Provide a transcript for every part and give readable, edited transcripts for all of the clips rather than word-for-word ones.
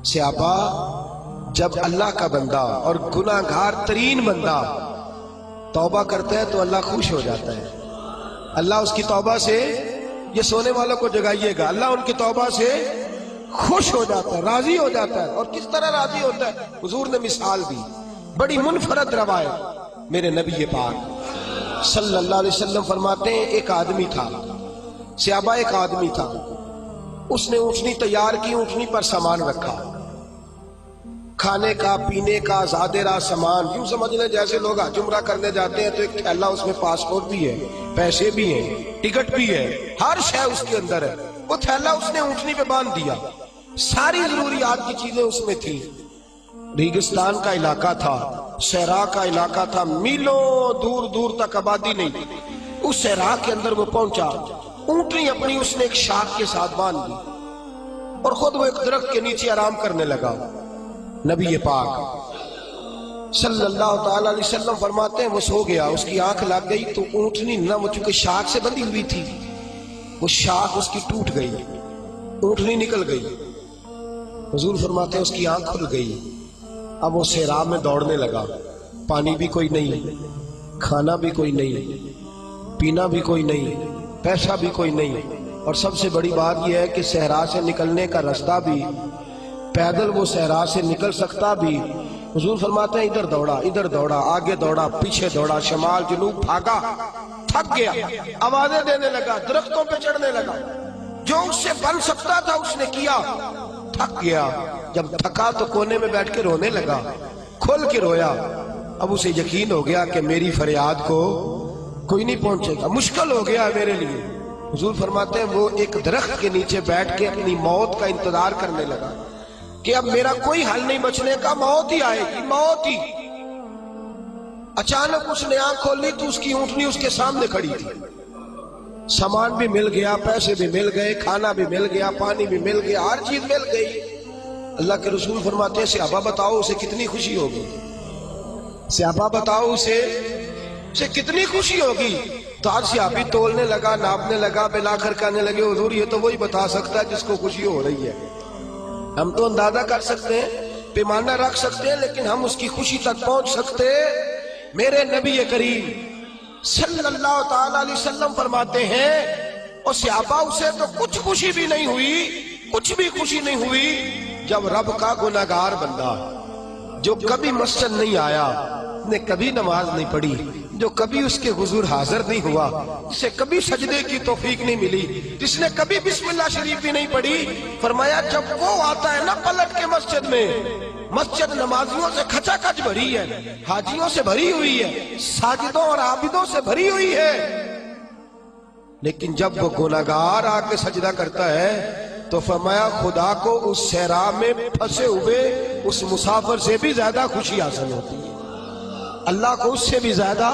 صحابہ جب اللہ کا بندہ اور گناہگار ترین بندہ توبہ کرتا ہے تو اللہ خوش ہو جاتا ہے. اللہ اس کی توبہ سے، یہ سونے والوں کو جگائیے گا، اللہ ان کی توبہ سے خوش ہو جاتا ہے، راضی ہو جاتا ہے. اور کس طرح راضی ہوتا ہے؟ حضور نے مثال دی، بڑی منفرد روایت. میرے نبی پاک صلی اللہ علیہ وسلم فرماتے ہیں ایک آدمی تھا، صحابہ ایک آدمی تھا، اس نے اونٹنی تیار کی، اونٹنی پر سامان رکھا، کھانے کا پینے کا زادہ راہ سامان. یوں سمجھ لیں جیسے لوگ حج عمرہ کرنے جاتے ہیں تو ایک تھیلا، اس میں پاسپورٹ بھی ہے، پیسے بھی ہیں، ٹکٹ بھی ہے، ہر شے اس کے اندر ہے. وہ تھیلا اس نے اونٹنی پہ باندھ دیا، ساری ضروریات کی چیزیں اس میں تھی. ریگستان کا علاقہ تھا، صحرا کا علاقہ تھا، میلوں دور دور تک آبادی نہیں تھی. اس صحرا کے اندر وہ پہنچا، اونٹنی اپنی اس نے ایک شاخ کے ساتھ باندھ دی اور خود وہ ایک درخت کے نیچے آرام کرنے لگا. نبی پاک صلی اللہ تعالی علیہ وسلم فرماتے ہیں وہ سو گیا، اس کی آنکھ لگ گئی تو اونٹنی نہ، وہ چونکہ شاخ سے بندھی ہوئی تھی، وہ شاخ اس کی ٹوٹ گئی، اونٹنی نکل گئی. حضور فرماتے ہیں اس کی آنکھ کھل گئی. اب وہ صحرا میں دوڑنے لگا، پانی بھی کوئی نہیں، کھانا بھی کوئی نہیں، پینا بھی کوئی نہیں، پیسہ بھی کوئی نہیں. اور سب سے بڑی بات یہ ہے کہ صحرا سے نکلنے کا رستہ بھی، پیدل وہ صحرا سے نکل سکتا بھی. حضور فرماتے ہیں ادھر دوڑا، ادھر دوڑا، آگے دوڑا، پیچھے دوڑا، شمال جنوب بھاگا، تھک گیا، آوازیں دینے لگا، درختوں پہ چڑھنے لگا، جو اس سے بن سکتا تھا اس نے کیا، تھک گیا. جب تھکا تو کونے میں بیٹھ کے رونے لگا، کھول کے رویا. اب اسے یقین ہو گیا کہ میری فریاد کو کوئی نہیں پہنچے گا، مشکل ہو گیا میرے لیے. حضور فرماتے ہیں وہ ایک درخت کے نیچے بیٹھ کے اپنی موت کا انتظار کرنے لگا کہ اب میرا کوئی حل نہیں بچنے کا، موت ہی آئے گی، موت ہی. اچانک اس نے آنکھ کھولی تو اس کی اونٹنی اس کے سامنے کھڑی تھی. سامان بھی مل گیا، پیسے بھی مل گئے، کھانا بھی مل گیا، پانی بھی مل گیا، ہر چیز مل گئی. اللہ کے رسول فرماتے ہیں صحابہ بتاؤ اسے کتنی خوشی ہوگی، صحابہ بتاؤ اسے کتنی خوشی ہوگی. تو آج صحابی تولنے لگا، ناپنے لگا، بالآخر کہنے لگے حضور یہ تو وہی بتا سکتا ہے جس کو خوشی ہو رہی ہے. ہم تو اندازہ کر سکتے ہیں، پیمانہ رکھ سکتے ہیں، لیکن ہم اس کی خوشی تک پہنچ سکتے. میرے نبی کریم صلی اللہ تعالی علیہ وسلم فرماتے ہیں اور صحابہ اسے تو کچھ خوشی بھی نہیں ہوئی، کچھ بھی خوشی نہیں ہوئی جب رب کا گناہگار بندہ جو کبھی مسجد نہیں آیا، نے کبھی نماز نہیں پڑھی، جو کبھی اس کے حضور حاضر نہیں ہوا، جسے کبھی سجدے کی توفیق نہیں ملی، جس نے کبھی بسم اللہ شریف بھی نہیں پڑھی، فرمایا جب وہ آتا ہے نا پلٹ کے مسجد میں، مسجد نمازیوں سے کھچا کھچ بھری ہے، حاجیوں سے بھری ہوئی ہے، ساجدوں اور عابدوں سے بھری ہوئی ہے، لیکن جب وہ گناہگار آ کے سجدہ کرتا ہے تو فرمایا خدا کو اس صحرا میں پھنسے ہوئے اس مسافر سے بھی زیادہ خوشی حاصل ہوتی ہے، اللہ کو اس سے بھی زیادہ.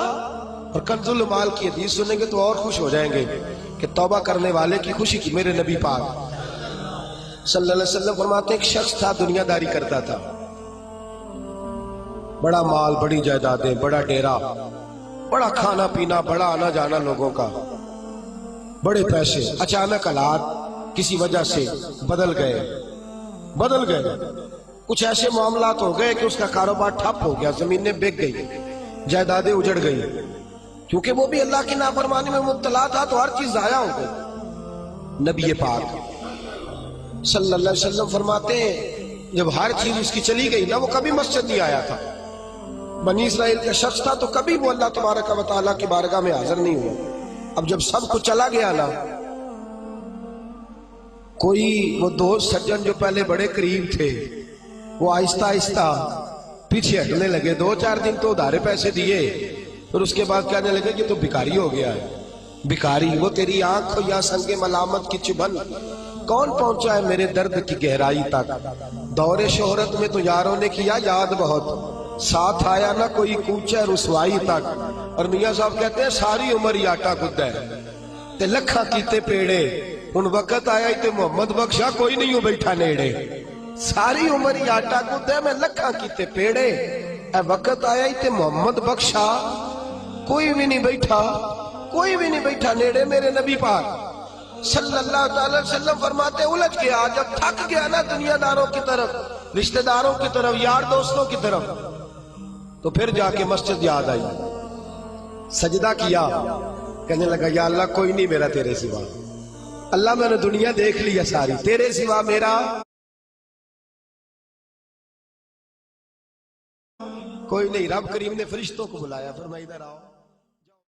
اور کنز المال کی حدیث سنیں گے تو اور خوش ہو جائیں گے کہ توبہ کرنے والے کی خوشی کی. میرے نبی پاک صلی اللہ علیہ وسلم فرماتے ہیں ایک شخص تھا، دنیا داری کرتا تھا، بڑا مال، بڑی جائیدادیں، بڑا ڈیرا، بڑا کھانا پینا، بڑا آنا جانا لوگوں کا، بڑے پیسے. اچانک حالات کسی وجہ سے بدل گئے، کچھ ایسے معاملات ہو گئے کہ اس کا کاروبار ٹھپ ہو گیا، زمینیں بک گئی، جائیدادیں اجڑ گئی، کیونکہ وہ بھی اللہ کی نافرمانی میں مبتلا تھا تو ہر چیز ضائع ہو گئی. نبی پاک صلی اللہ علیہ وسلم فرماتے ہیں جب ہر چیز اس کی چلی گئی نا، وہ کبھی مسجد نہیں آیا تھا، بنی اسرائیل کا شخص تھا تو کبھی وہ اللہ تبارک و تعالیٰ کی بارگاہ میں حاضر نہیں ہوا. اب جب سب کچھ چلا گیا نا، کوئی وہ دوست سجن جو پہلے بڑے قریب تھے وہ آہستہ آہستہ پیچھے ہٹنے لگے. 2-4 دن تو ادھارے پیسے دیے، پھر اس کے بعد کہنے لگے کہ تو بھکاری ہو گیا ہے. بھکاری، وہ تیری آنکھ ہو یا سنگ ملامت کی چبھن، کون پہنچا ہے میرے درد کی گہرائی تک. دور شہرت میں تو یاروں نے کیا یاد بہت، ساتھ آیا نہ کوئی کوچہ رسوائی تک. اور میاں صاحب کہتے ہیں ساری عمر ہی آٹا گدھ ہے تے لکھاں کیتے پیڑے، ان وقت آیا تے محمد بخشا کوئی نہیں ہو بیٹھا نیڑے. ساری عمر ہی آٹا گدھ ہے میں لکھاں کیتے پیڑے، اے وقت آیا تے محمد بخشا کوئی بھی نہیں بیٹھا نیڑے. میرے نبی پاک صلی اللہ تعالی وسلم فرماتے الجھ گیا، جب تھک گیا نا دنیا داروں کی طرف، رشتہ داروں کی طرف، یار دوستوں کی طرف، تو پھر جا کے مسجد یاد آئی، سجدہ کیا، کہنے لگا یا اللہ کوئی نہیں میرا تیرے سوا، اللہ میں نے دنیا دیکھ لیا ساری، تیرے سوا میرا کوئی نہیں۔ رب کریم نے فرشتوں کو بلایا، فرمایا ادھر آؤ۔